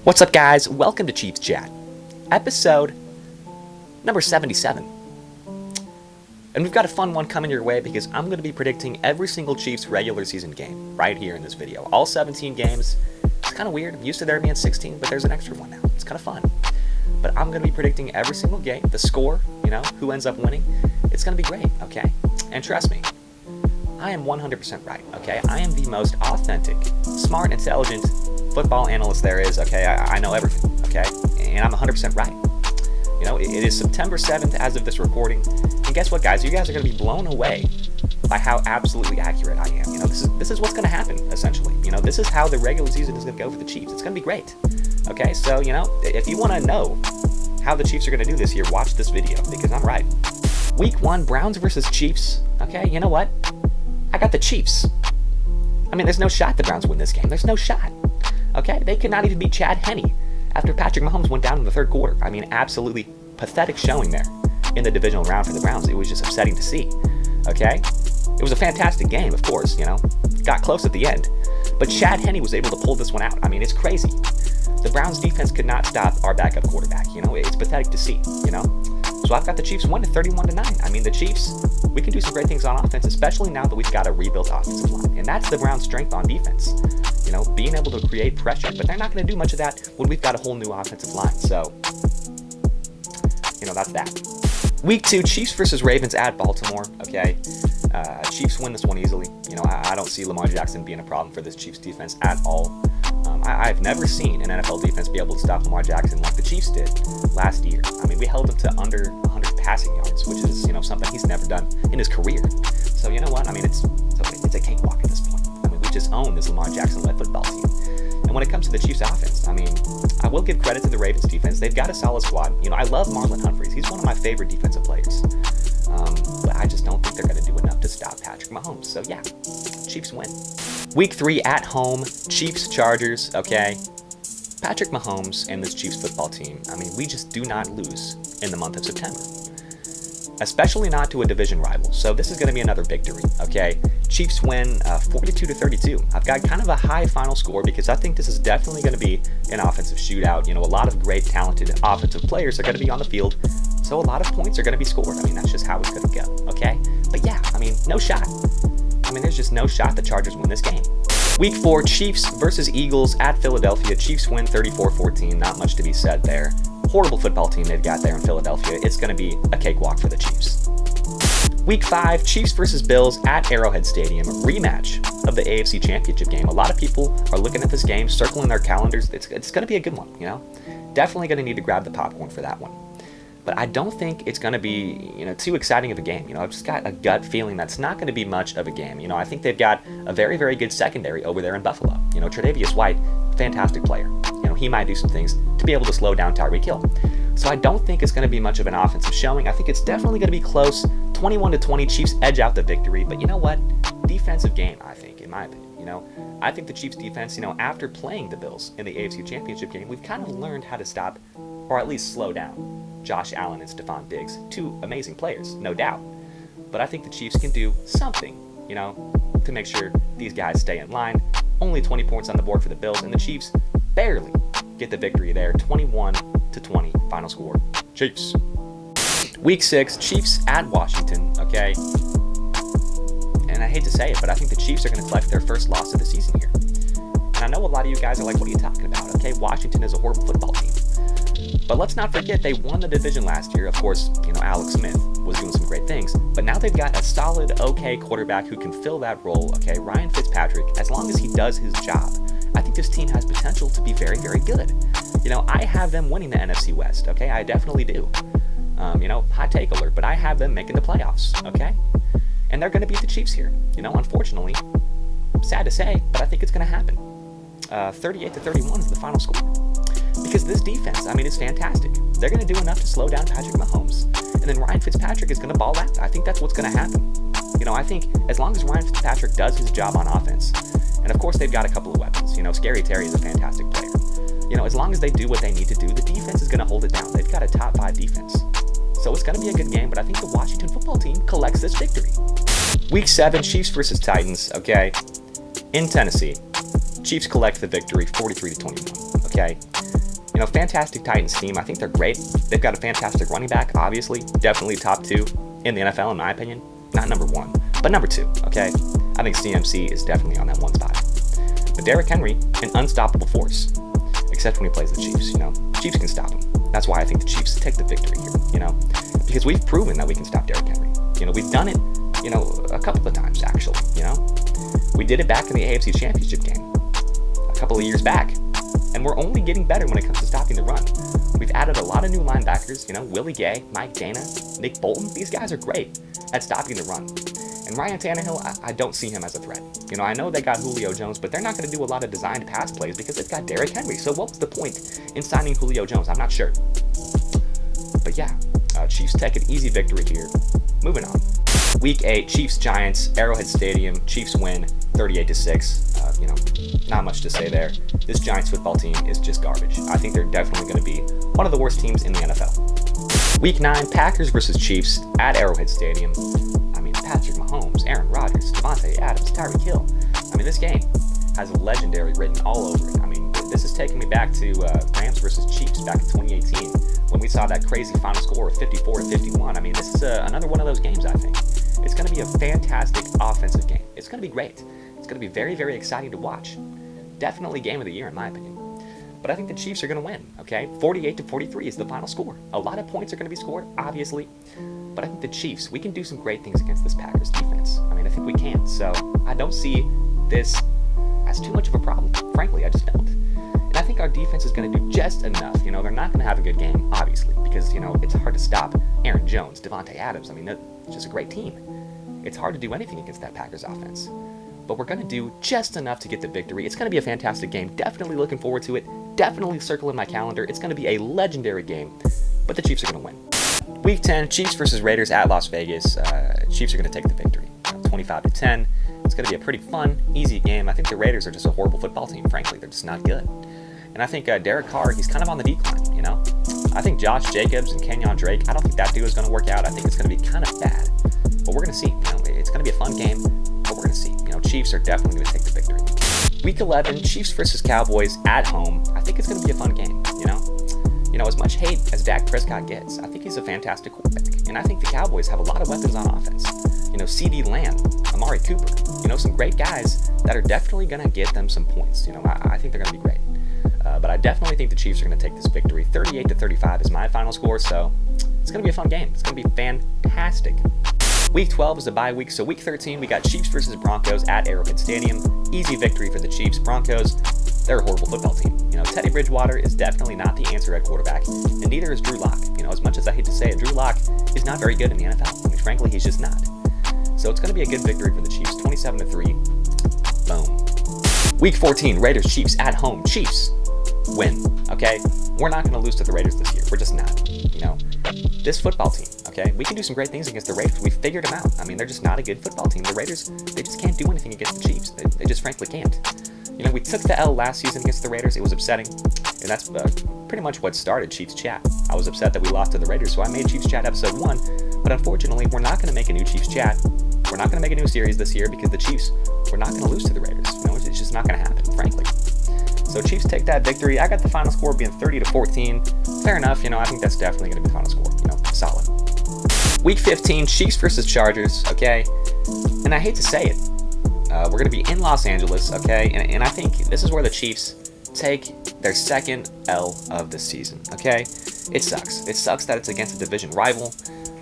What's up, guys? Welcome to Chiefs Chat, episode number 77. And we've got a fun one coming your way because I'm going to be predicting every single Chiefs regular season game right here in this video. All 17 games. It's kind of weird. I'm used to there being 16, but there's an extra one now. It's kind of fun. But I'm going to be predicting every single game, the score, who ends up winning. It's going to be great, okay? And trust me, I am 100% right, okay? I am the most authentic, smart, intelligent football analyst there is, okay? I know everything, okay? And I'm 100% right. It is September 7th as of this recording. And guess what, guys? You guys are going to be blown away by how absolutely accurate I am. This is what's going to happen, essentially. This is how the regular season is going to go for the Chiefs. It's going to be great, okay? So, if you want to know how the Chiefs are going to do this year, watch this video because I'm right. Week 1, Browns versus Chiefs, okay? You know what? I got the Chiefs. I mean, there's no shot the Browns win this game. There's no shot. Okay? They could not even beat Chad Henne after Patrick Mahomes went down in the third quarter. I mean, absolutely pathetic showing there in the divisional round for the Browns. It was just upsetting to see. Okay? It was a fantastic game, of course, Got close at the end. But Chad Henne was able to pull this one out. I mean, it's crazy. The Browns defense could not stop our backup quarterback. It's pathetic to see, So I've got the Chiefs win at 31-9. I mean, the Chiefs, we can do some great things on offense, especially now that we've got a rebuilt offensive line. And that's the Browns' strength on defense. Being able to create pressure. But they're not going to do much of that when we've got a whole new offensive line. So, that's that. Week 2, Chiefs versus Ravens at Baltimore. Okay. Chiefs win this one easily. I don't see Lamar Jackson being a problem for this Chiefs defense at all. I've never seen an NFL defense be able to stop Lamar Jackson like the Chiefs did last year. I mean, we held him to under 100 passing yards, which is, something he's never done in his career. So, you know what? I mean, it's a cakewalk at this point. I mean, we just own this Lamar Jackson-led football team. And when it comes to the Chiefs offense, I mean, I will give credit to the Ravens defense. They've got a solid squad. I love Marlon Humphreys. He's one of my favorite defensive players. But I just don't think they're going to do enough to stop Patrick Mahomes. So, yeah, Chiefs win. Week 3 at home, Chiefs Chargers, okay? Patrick Mahomes and this Chiefs football team, I mean, we just do not lose in the month of September. Especially not to a division rival. So this is going to be another victory, okay? Chiefs win 42-32. I've got kind of a high final score because I think this is definitely going to be an offensive shootout. A lot of great, talented offensive players are going to be on the field. So a lot of points are going to be scored. I mean, that's just how it's going to go, okay? But yeah, I mean, no shot. I mean, there's just no shot the Chargers win this game. Week 4, Chiefs versus Eagles at Philadelphia. Chiefs win 34-14. Not much to be said there. Horrible football team they've got there in Philadelphia. It's going to be a cakewalk for the Chiefs. Week 5, Chiefs versus Bills at Arrowhead Stadium. Rematch of the AFC Championship game. A lot of people are looking at this game, circling their calendars. It's going to be a good one, Definitely going to need to grab the popcorn for that one. But I don't think it's going to be, too exciting of a game. I've just got a gut feeling that's not going to be much of a game. I think they've got a very, very good secondary over there in Buffalo. Tre'Davious White, fantastic player. He might do some things to be able to slow down Tyreek Hill. So I don't think it's going to be much of an offensive showing. I think it's definitely going to be close. 21-20, Chiefs edge out the victory. But you know what? Defensive game, I think, in my opinion. I think the Chiefs defense, after playing the Bills in the AFC Championship game, we've kind of learned how to stop, or at least slow down, Josh Allen and Stephon Diggs. Two amazing players, no doubt. But I think the Chiefs can do something, to make sure these guys stay in line. Only 20 points on the board for the Bills, and the Chiefs barely get the victory there. 21-20 final score. Chiefs. Week 6, Chiefs at Washington, okay? And I hate to say it, but I think the Chiefs are going to collect their first loss of the season here. And I know a lot of you guys are like, what are you talking about? Okay, Washington is a horrible football team. But let's not forget they won the division last year. Of course, Alex Smith was doing some great things. But now they've got a solid, okay quarterback who can fill that role, okay? Ryan Fitzpatrick, as long as he does his job, I think this team has potential to be very, very good. I have them winning the NFC West, okay? I definitely do. Hot take alert, but I have them making the playoffs, okay? And they're going to beat the Chiefs here. Unfortunately, sad to say, but I think it's going to happen. 38-31 is the final score. Because this defense, I mean, it's fantastic. They're going to do enough to slow down Patrick Mahomes. And then Ryan Fitzpatrick is going to ball out. I think that's what's going to happen. I think as long as Ryan Fitzpatrick does his job on offense, and of course they've got a couple of weapons. Scary Terry is a fantastic player. As long as they do what they need to do, the defense is going to hold it down. They've got a top 5 defense. So it's going to be a good game, but I think the Washington football team collects this victory. Week 7, Chiefs versus Titans, okay? In Tennessee. Chiefs collect the victory 43-21, okay? Fantastic Titans team. I think they're great. They've got a fantastic running back, obviously. Definitely top 2 in the NFL, in my opinion. Not number 1, but number 2, okay? I think CMC is definitely on that 1 spot. But Derrick Henry, an unstoppable force, except when he plays the Chiefs, Chiefs can stop him. That's why I think the Chiefs take the victory here, because we've proven that we can stop Derrick Henry. We've done it, a couple of times, actually, We did it back in the AFC Championship game a couple of years back. And we're only getting better when it comes to stopping the run. We've added a lot of new linebackers, Willie Gay, Mike Dana, Nick Bolton. These guys are great at stopping the run. And Ryan Tannehill, I don't see him as a threat. I know they got Julio Jones, but they're not going to do a lot of designed pass plays because they've got Derrick Henry. So what was the point in signing Julio Jones? I'm not sure. But yeah, Chiefs take an easy victory here. Moving on. Week 8, Chiefs-Giants, Arrowhead Stadium. Chiefs win 38-6. Not much to say there. This Giants football team is just garbage. I think they're definitely going to be one of the worst teams in the NFL. Week 9, Packers versus Chiefs at Arrowhead Stadium. Patrick Mahomes, Aaron Rodgers, Devontae Adams, Tyreek Hill. This game has legendary written all over it. This is taking me back to Rams versus Chiefs back in 2018 when we saw that crazy final score of 54-51. This is another one of those games, I think. It's going to be a fantastic offensive game. It's going to be great. It's going to be very, very exciting to watch. Definitely game of the year, in my opinion. But I think the Chiefs are going to win, okay? 48-43 is the final score. A lot of points are going to be scored, obviously. But I think the Chiefs, we can do some great things against this Packers defense. I think we can. So I don't see this as too much of a problem. Frankly, I just don't. And I think our defense is going to do just enough. They're not going to have a good game, obviously, because, it's hard to stop Aaron Jones, Devontae Adams. They're just a great team. It's hard to do anything against that Packers offense. But we're going to do just enough to get the victory. It's going to be a fantastic game. Definitely looking forward to it. Definitely circle in my calendar. It's going to be a legendary game. But the Chiefs are going to win. Week 10, Chiefs versus Raiders at Las Vegas. Chiefs are going to take the victory. 25-10. It's going to be a pretty fun, easy game. I think the Raiders are just a horrible football team, frankly. They're just not good. And I think Derek Carr, he's kind of on the decline, I think Josh Jacobs and Kenyon Drake, I don't think that duo is going to work out. I think it's going to be kind of bad. But we're going to see. It's going to be a fun game, but we're going to see. Chiefs are definitely going to take the victory. Week 11, Chiefs versus Cowboys at home. I think it's going to be a fun game, as much hate as Dak Prescott gets, I think he's a fantastic quarterback. And I think the Cowboys have a lot of weapons on offense. CD Lamb, Amari Cooper, some great guys that are definitely going to get them some points. I think they're going to be great. But I definitely think the Chiefs are going to take this victory. 38-35 is my final score, so it's going to be a fun game. It's going to be fantastic. Week 12 is a bye week, so week 13 we got Chiefs versus Broncos at Arrowhead Stadium. Easy victory for the Chiefs. Broncos, they're a horrible football team. Teddy Bridgewater is definitely not the answer at quarterback, and neither is Drew Lock. As much as I hate to say it, Drew Lock is not very good in the NFL. Frankly, he's just not. So it's going to be a good victory for the Chiefs. 27-3. Boom. Week 14, Raiders Chiefs at home. Chiefs win, okay? We're not going to lose to the Raiders this year. We're just not, This football team, okay? We can do some great things against the Raiders. We figured them out. They're just not a good football team. The Raiders, they just can't do anything against the Chiefs. They just frankly can't. We took the L last season against the Raiders. It was upsetting. And that's pretty much what started Chiefs Chat. I was upset that we lost to the Raiders, so I made Chiefs Chat episode 1. But unfortunately, we're not going to make a new Chiefs Chat. We're not going to make a new series this year because the Chiefs, we're not going to lose to the Raiders. It's just not going to happen, frankly. So Chiefs take that victory. I got the final score being 30-14. Fair enough. I think that's definitely going to be the final score. Solid. Week 15, Chiefs versus Chargers, okay? And I hate to say it. We're going to be in Los Angeles, okay? And I think this is where the Chiefs take their second L of the season, okay? It sucks. It sucks that it's against a division rival.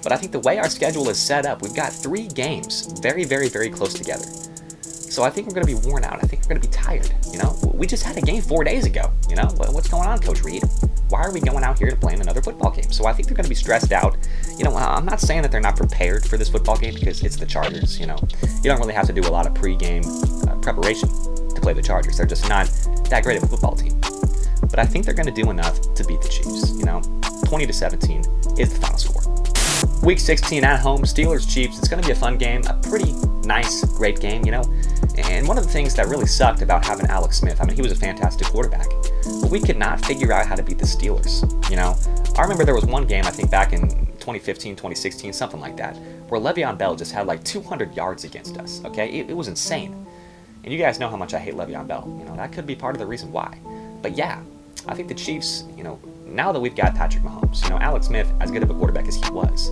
But I think the way our schedule is set up, we've got 3 games very, very, very close together. So I think we're going to be worn out. I think we're going to be tired, We just had a game 4 days ago, What's going on, Coach Reed? Why are we going out here to play in another football game? So I think they're going to be stressed out. I'm not saying that they're not prepared for this football game because it's the Chargers, You don't really have to do a lot of pre-game preparation to play the Chargers. They're just not that great of a football team. But I think they're going to do enough to beat the Chiefs, 20-17 is the final score. Week 16 at home, Steelers-Chiefs. It's going to be a fun game, a pretty nice, great game, And one of the things that really sucked about having Alex Smith, he was a fantastic quarterback, but we could not figure out how to beat the Steelers, I remember there was one game, I think back in 2015, 2016, something like that, where Le'Veon Bell just had like 200 yards against us, okay? It was insane. And you guys know how much I hate Le'Veon Bell. You know, that could be part of the reason why. But yeah, I think the Chiefs, you know, now that we've got Patrick Mahomes, you know, Alex Smith, as good of a quarterback as he was,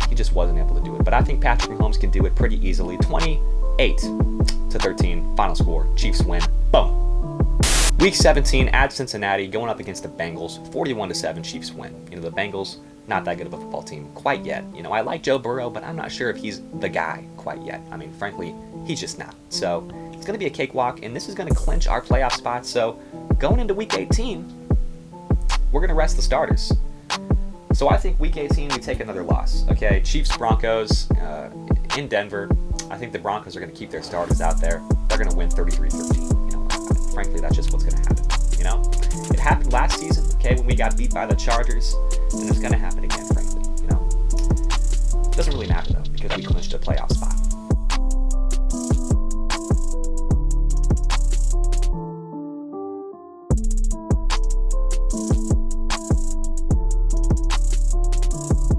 he just wasn't able to do it. But I think Patrick Mahomes can do it pretty easily. 28-13, final score. Chiefs win. Boom. Week 17 at Cincinnati, going up against the Bengals. 41-7, Chiefs win. You know, the Bengals, not that good of a football team quite yet. You know, I like Joe Burrow, but I'm not sure if he's the guy quite yet. I mean, frankly, he's just not. So it's going to be a cakewalk, and this is going to clinch our playoff spot. So going into Week 18, we're going to rest the starters. So I think Week 18, we take another loss. Okay, Chiefs-Broncos in Denver. I think the Broncos are going to keep their starters out there. They're going to win 33-13. You know, frankly, that's just what's going to happen. You know, it happened last season, okay, when we got beat by the Chargers, and it's going to happen again, frankly. You know, it doesn't really matter, though, because we clinched a playoff spot.